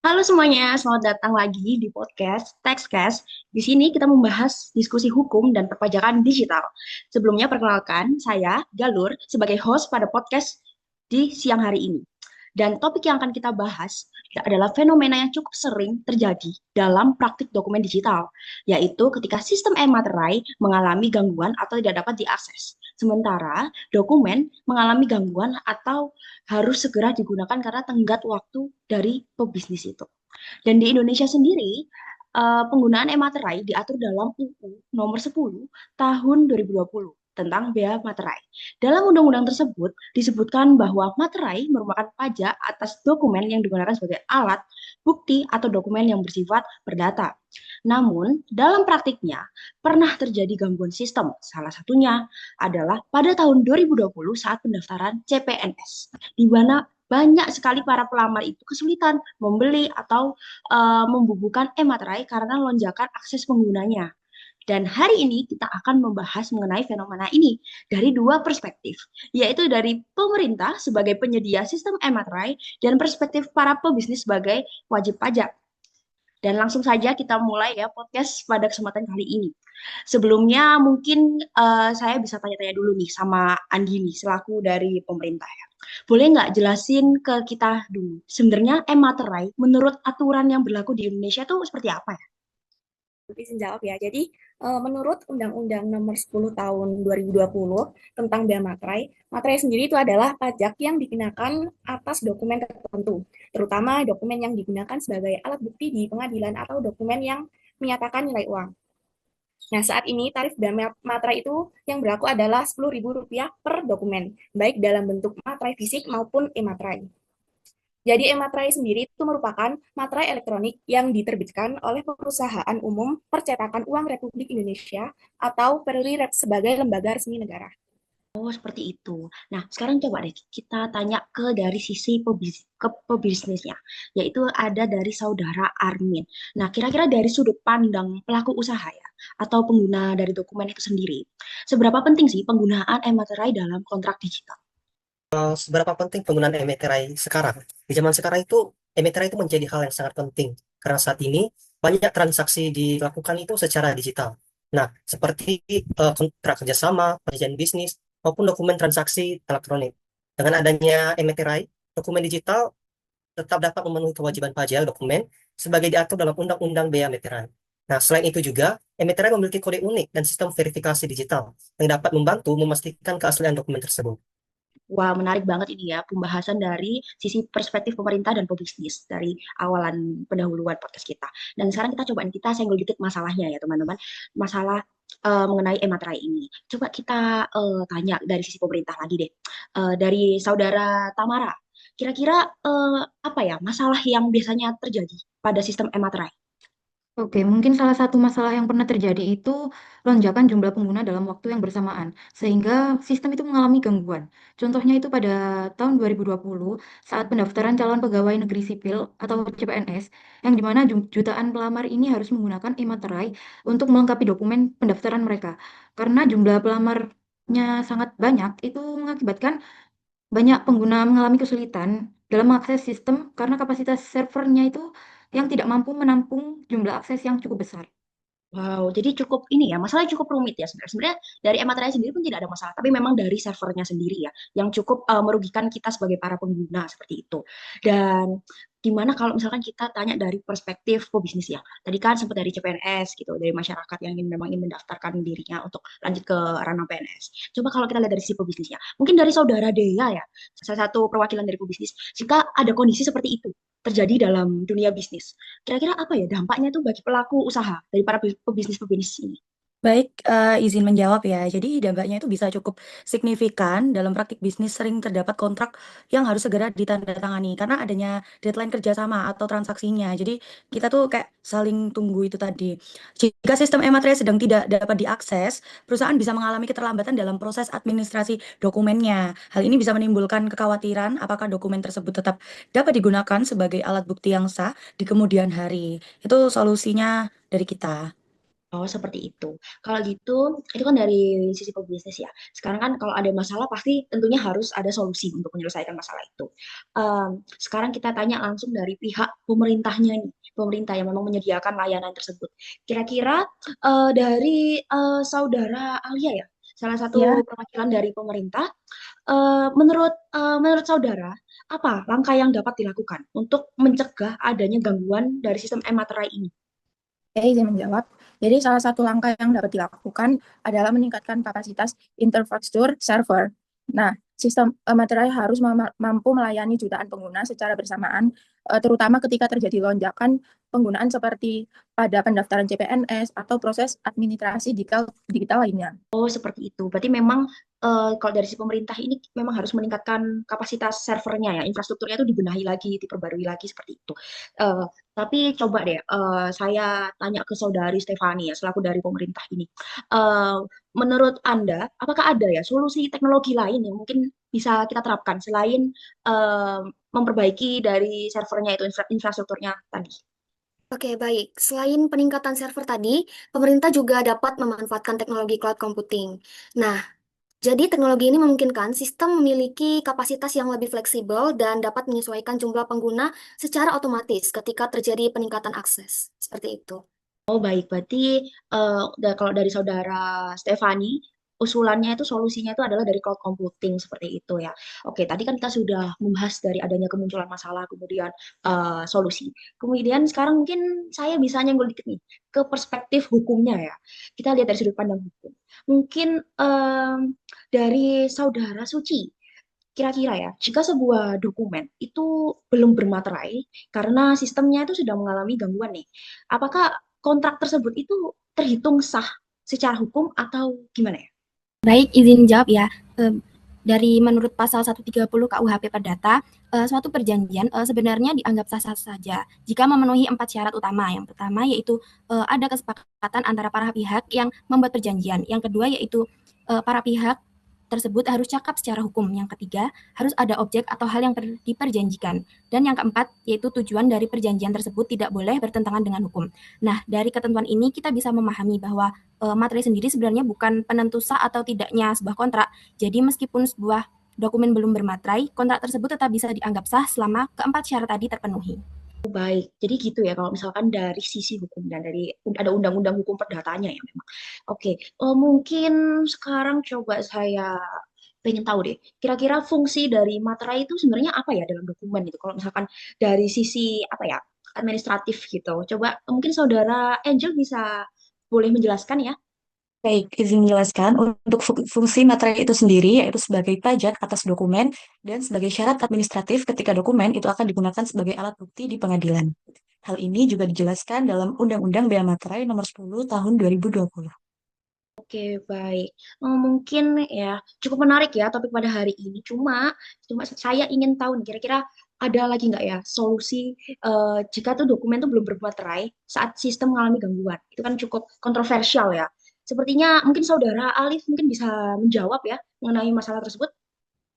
Halo semuanya, selamat datang lagi di podcast Textcast. Di sini kita membahas diskusi hukum dan perpajakan digital. Sebelumnya perkenalkan, saya Galur sebagai host pada podcast di siang hari ini. Dan topik yang akan kita bahas adalah fenomena yang cukup sering terjadi dalam praktik dokumen digital, yaitu ketika sistem e-materai mengalami gangguan atau tidak dapat diakses. Sementara dokumen mengalami gangguan atau harus segera digunakan karena tenggat waktu dari pebisnis itu. Dan di Indonesia sendiri, penggunaan e-materai diatur dalam UU nomor 10 tahun 2020 tentang bea materai. Dalam undang-undang tersebut disebutkan bahwa materai merupakan pajak atas dokumen yang digunakan sebagai alat, bukti, atau dokumen yang bersifat perdata. Namun, dalam praktiknya pernah terjadi gangguan sistem. Salah satunya adalah pada tahun 2020 saat pendaftaran CPNS, di mana banyak sekali para pelamar itu kesulitan membeli atau membubuhkan e-materai karena lonjakan akses penggunanya. Dan hari ini kita akan membahas mengenai fenomena ini dari dua perspektif, yaitu dari pemerintah sebagai penyedia sistem e-materai dan perspektif para pebisnis sebagai wajib pajak. Dan langsung saja kita mulai ya podcast pada kesempatan kali ini. Sebelumnya mungkin saya bisa tanya-tanya dulu nih sama Andini selaku dari pemerintah ya. Boleh nggak jelasin ke kita dulu, sebenarnya e-materai menurut aturan yang berlaku di Indonesia itu seperti apa ya? Izin jawab ya. Jadi, menurut Undang-Undang Nomor 10 Tahun 2020 tentang bea materai, materai sendiri itu adalah pajak yang dikenakan atas dokumen tertentu, terutama dokumen yang digunakan sebagai alat bukti di pengadilan atau dokumen yang menyatakan nilai uang. Nah, saat ini tarif bea materai itu yang berlaku adalah Rp10.000 per dokumen, baik dalam bentuk materai fisik maupun e-materai. Jadi e-materai sendiri itu merupakan materai elektronik yang diterbitkan oleh Perusahaan Umum Percetakan Uang Republik Indonesia atau Peruri sebagai lembaga resmi negara. Oh, seperti itu. Nah, sekarang coba deh kita tanya ke dari sisi pebisnisnya, yaitu ada dari saudara Armin. Nah, kira-kira dari sudut pandang pelaku usaha ya, atau pengguna dari dokumen itu sendiri, seberapa penting sih penggunaan e-materai dalam kontrak digital? Seberapa penting penggunaan e-materai sekarang? Di zaman sekarang itu e-materai itu menjadi hal yang sangat penting karena saat ini banyak transaksi dilakukan itu secara digital. Nah, seperti kontrak kerjasama, perjanjian bisnis, maupun dokumen transaksi elektronik. Dengan adanya e-materai, dokumen digital tetap dapat memenuhi kewajiban pajak dokumen sebagai diatur dalam Undang-Undang Bea Materai. Nah, selain itu juga, e-materai memiliki kode unik dan sistem verifikasi digital yang dapat membantu memastikan keaslian dokumen tersebut. Wah, menarik banget ini ya, pembahasan dari sisi perspektif pemerintah dan pebisnis dari awalan pendahuluan podcast kita. Dan sekarang kita coba kita senggol dikit masalahnya ya, teman-teman. Masalah mengenai e-materai ini. Coba kita tanya dari sisi pemerintah lagi deh. Dari saudara Tamara, kira-kira apa ya masalah yang biasanya terjadi pada sistem e-materai? Oke, mungkin salah satu masalah yang pernah terjadi itu lonjakan jumlah pengguna dalam waktu yang bersamaan, sehingga sistem itu mengalami gangguan. Contohnya itu pada tahun 2020 saat pendaftaran calon pegawai negeri sipil atau CPNS, yang dimana jutaan pelamar ini harus menggunakan e-materai untuk melengkapi dokumen pendaftaran mereka. Karena jumlah pelamarnya sangat banyak, itu mengakibatkan banyak pengguna mengalami kesulitan dalam mengakses sistem karena kapasitas servernya itu yang tidak mampu menampung jumlah akses yang cukup besar. Wow, jadi cukup ini ya, masalahnya cukup rumit ya sebenarnya. Sebenarnya dari e-materai sendiri pun tidak ada masalah, tapi memang dari servernya sendiri ya, yang cukup merugikan kita sebagai para pengguna seperti itu. Dan gimana kalau misalkan kita tanya dari perspektif pebisnis ya, tadi kan sempat dari CPNS gitu, dari masyarakat yang memang ingin mendaftarkan dirinya untuk lanjut ke ranah PNS. Coba kalau kita lihat dari sisi pebisnisnya, mungkin dari saudara Dea ya, salah satu perwakilan dari pebisnis, jika ada kondisi seperti itu terjadi dalam dunia bisnis. Kira-kira apa ya dampaknya tuh bagi pelaku usaha dari para pebisnis-pebisnis ini? Baik, izin menjawab ya. Jadi dampaknya itu bisa cukup signifikan dalam praktik bisnis sering terdapat kontrak yang harus segera ditandatangani karena adanya deadline kerjasama atau transaksinya. Jadi kita tuh kayak saling tunggu itu tadi. Jika sistem e-materai sedang tidak dapat diakses, perusahaan bisa mengalami keterlambatan dalam proses administrasi dokumennya. Hal ini bisa menimbulkan kekhawatiran apakah dokumen tersebut tetap dapat digunakan sebagai alat bukti yang sah di kemudian hari. Itu solusinya dari kita. Oh, seperti itu. Kalau gitu, itu kan dari sisi pebisnis ya. Sekarang kan kalau ada masalah pasti tentunya harus ada solusi untuk menyelesaikan masalah itu. Sekarang kita tanya langsung dari pihak pemerintahnya nih, pemerintah yang memang menyediakan layanan tersebut. Kira-kira dari saudara Alia ya, salah Ya, satu perwakilan dari pemerintah, menurut saudara, apa langkah yang dapat dilakukan untuk mencegah adanya gangguan dari sistem e-materai ini? saya izin menjawab. Jadi salah satu langkah yang dapat dilakukan adalah meningkatkan kapasitas infrastruktur server. Nah, sistem materai harus mampu melayani jutaan pengguna secara bersamaan, terutama ketika terjadi lonjakan penggunaan seperti pada pendaftaran CPNS atau proses administrasi digital lainnya. Oh, seperti itu. Berarti memang kalau dari si pemerintah ini memang harus meningkatkan kapasitas servernya ya, infrastrukturnya itu dibenahi lagi, diperbarui lagi seperti itu. Eh, tapi coba deh, saya tanya ke saudari Stefani ya, selaku dari pemerintah ini. Eh, Menurut Anda, apakah ada ya solusi teknologi lain yang mungkin bisa kita terapkan selain eh, memperbaiki dari servernya itu, infrastrukturnya tadi? Oke, baik. Selain peningkatan server tadi, pemerintah juga dapat memanfaatkan teknologi cloud computing. Nah, jadi teknologi ini memungkinkan sistem memiliki kapasitas yang lebih fleksibel dan dapat menyesuaikan jumlah pengguna secara otomatis ketika terjadi peningkatan akses. Seperti itu. Oh baik, berarti kalau dari saudara Stefani, usulannya itu solusinya itu adalah dari cloud computing seperti itu ya. Oke, tadi kan kita sudah membahas dari adanya kemunculan masalah, kemudian solusi. Kemudian sekarang mungkin saya bisa nyenggol dikit nih ke perspektif hukumnya ya. Kita lihat dari sudut pandang hukum. Mungkin dari saudara Suci, kira-kira ya, jika sebuah dokumen itu belum bermaterai karena sistemnya itu sudah mengalami gangguan nih, apakah kontrak tersebut itu terhitung sah secara hukum atau gimana ya? Baik, izin jawab ya. Dari menurut pasal 130 KUHP Perdata, suatu perjanjian sebenarnya dianggap sah-sah saja jika memenuhi 4 syarat utama. Yang pertama yaitu ada kesepakatan antara para pihak yang membuat perjanjian. Yang kedua yaitu para pihak tersebut harus cakap secara hukum. Yang ketiga, harus ada objek atau hal yang diperjanjikan. Dan yang keempat, yaitu tujuan dari perjanjian tersebut tidak boleh bertentangan dengan hukum. Nah, dari ketentuan ini kita bisa memahami bahwa materai sendiri sebenarnya bukan penentu sah atau tidaknya sebuah kontrak. Jadi meskipun sebuah dokumen belum bermaterai, kontrak tersebut tetap bisa dianggap sah selama keempat syarat tadi terpenuhi. Baik, jadi gitu ya kalau misalkan dari sisi hukum dan dari ada undang-undang hukum perdatanya ya memang. Oke, mungkin sekarang coba saya pengen tahu deh, kira-kira fungsi dari materai itu sebenarnya apa ya dalam dokumen itu? Kalau misalkan dari sisi apa ya administratif gitu, coba mungkin saudara Angel bisa boleh menjelaskan ya? Baik, izin menjelaskan untuk fungsi materai itu sendiri yaitu sebagai pajak atas dokumen dan sebagai syarat administratif ketika dokumen itu akan digunakan sebagai alat bukti di pengadilan. Hal ini juga dijelaskan dalam Undang-Undang Bea Materai Nomor 10 Tahun 2020. Oke, baik. Mungkin ya cukup menarik ya topik pada hari ini. Cuma saya ingin tahu nih kira-kira ada lagi nggak ya solusi jika tuh dokumen tuh belum bermaterai saat sistem mengalami gangguan. Itu kan cukup kontroversial ya. Sepertinya mungkin saudara Alif mungkin bisa menjawab ya mengenai masalah tersebut.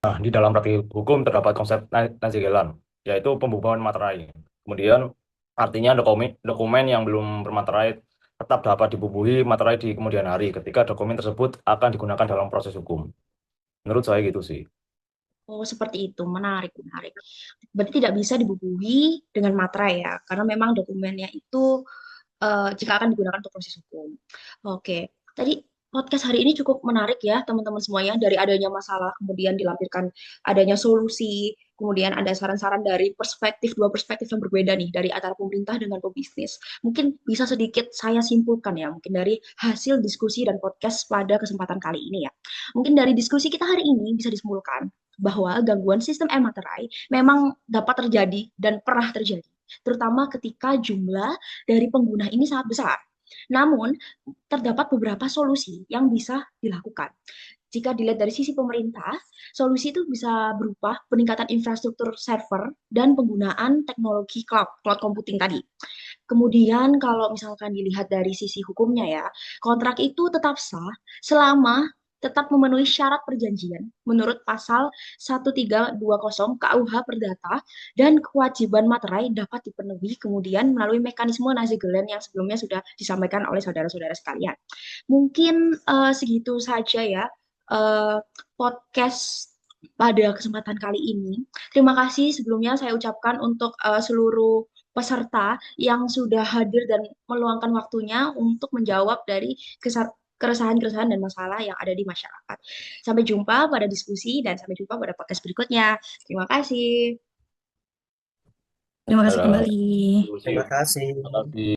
Nah, di dalam praktik hukum terdapat konsep Nazigelan, yaitu pembubaran materai. Kemudian, artinya dokumen yang belum bermaterai tetap dapat dibubuhi materai di kemudian hari ketika dokumen tersebut akan digunakan dalam proses hukum. Menurut saya gitu sih. Oh, seperti itu. Menarik, menarik. Berarti tidak bisa dibubuhi dengan materai ya, karena memang dokumennya itu jika akan digunakan untuk proses hukum. Oke, tadi podcast hari ini cukup menarik ya teman-teman semuanya dari adanya masalah kemudian dilampirkan adanya solusi, kemudian ada saran-saran dari dua perspektif yang berbeda nih dari antara pemerintah dengan pebisnis. Mungkin bisa sedikit saya simpulkan ya mungkin dari hasil diskusi dan podcast pada kesempatan kali ini ya. Mungkin dari diskusi kita hari ini bisa disimpulkan bahwa gangguan sistem e-materai memang dapat terjadi dan pernah terjadi terutama ketika jumlah dari pengguna ini sangat besar. Namun, terdapat beberapa solusi yang bisa dilakukan. Jika dilihat dari sisi pemerintah, solusi itu bisa berupa peningkatan infrastruktur server dan penggunaan teknologi cloud computing tadi. Kemudian kalau misalkan dilihat dari sisi hukumnya ya, kontrak itu tetap sah selama tetap memenuhi syarat perjanjian menurut pasal 1320 KUH Perdata dan kewajiban materai dapat dipenuhi kemudian melalui mekanisme Nasigelen yang sebelumnya sudah disampaikan oleh saudara-saudara sekalian. Mungkin segitu saja ya podcast pada kesempatan kali ini. Terima kasih sebelumnya saya ucapkan untuk seluruh peserta yang sudah hadir dan meluangkan waktunya untuk menjawab dari keresahan-keresahan dan masalah yang ada di masyarakat. Sampai jumpa pada diskusi dan sampai jumpa pada podcast berikutnya. Terima kasih. Terima kasih Dadah. kembali. Diskusi. Terima kasih. Terima kasih.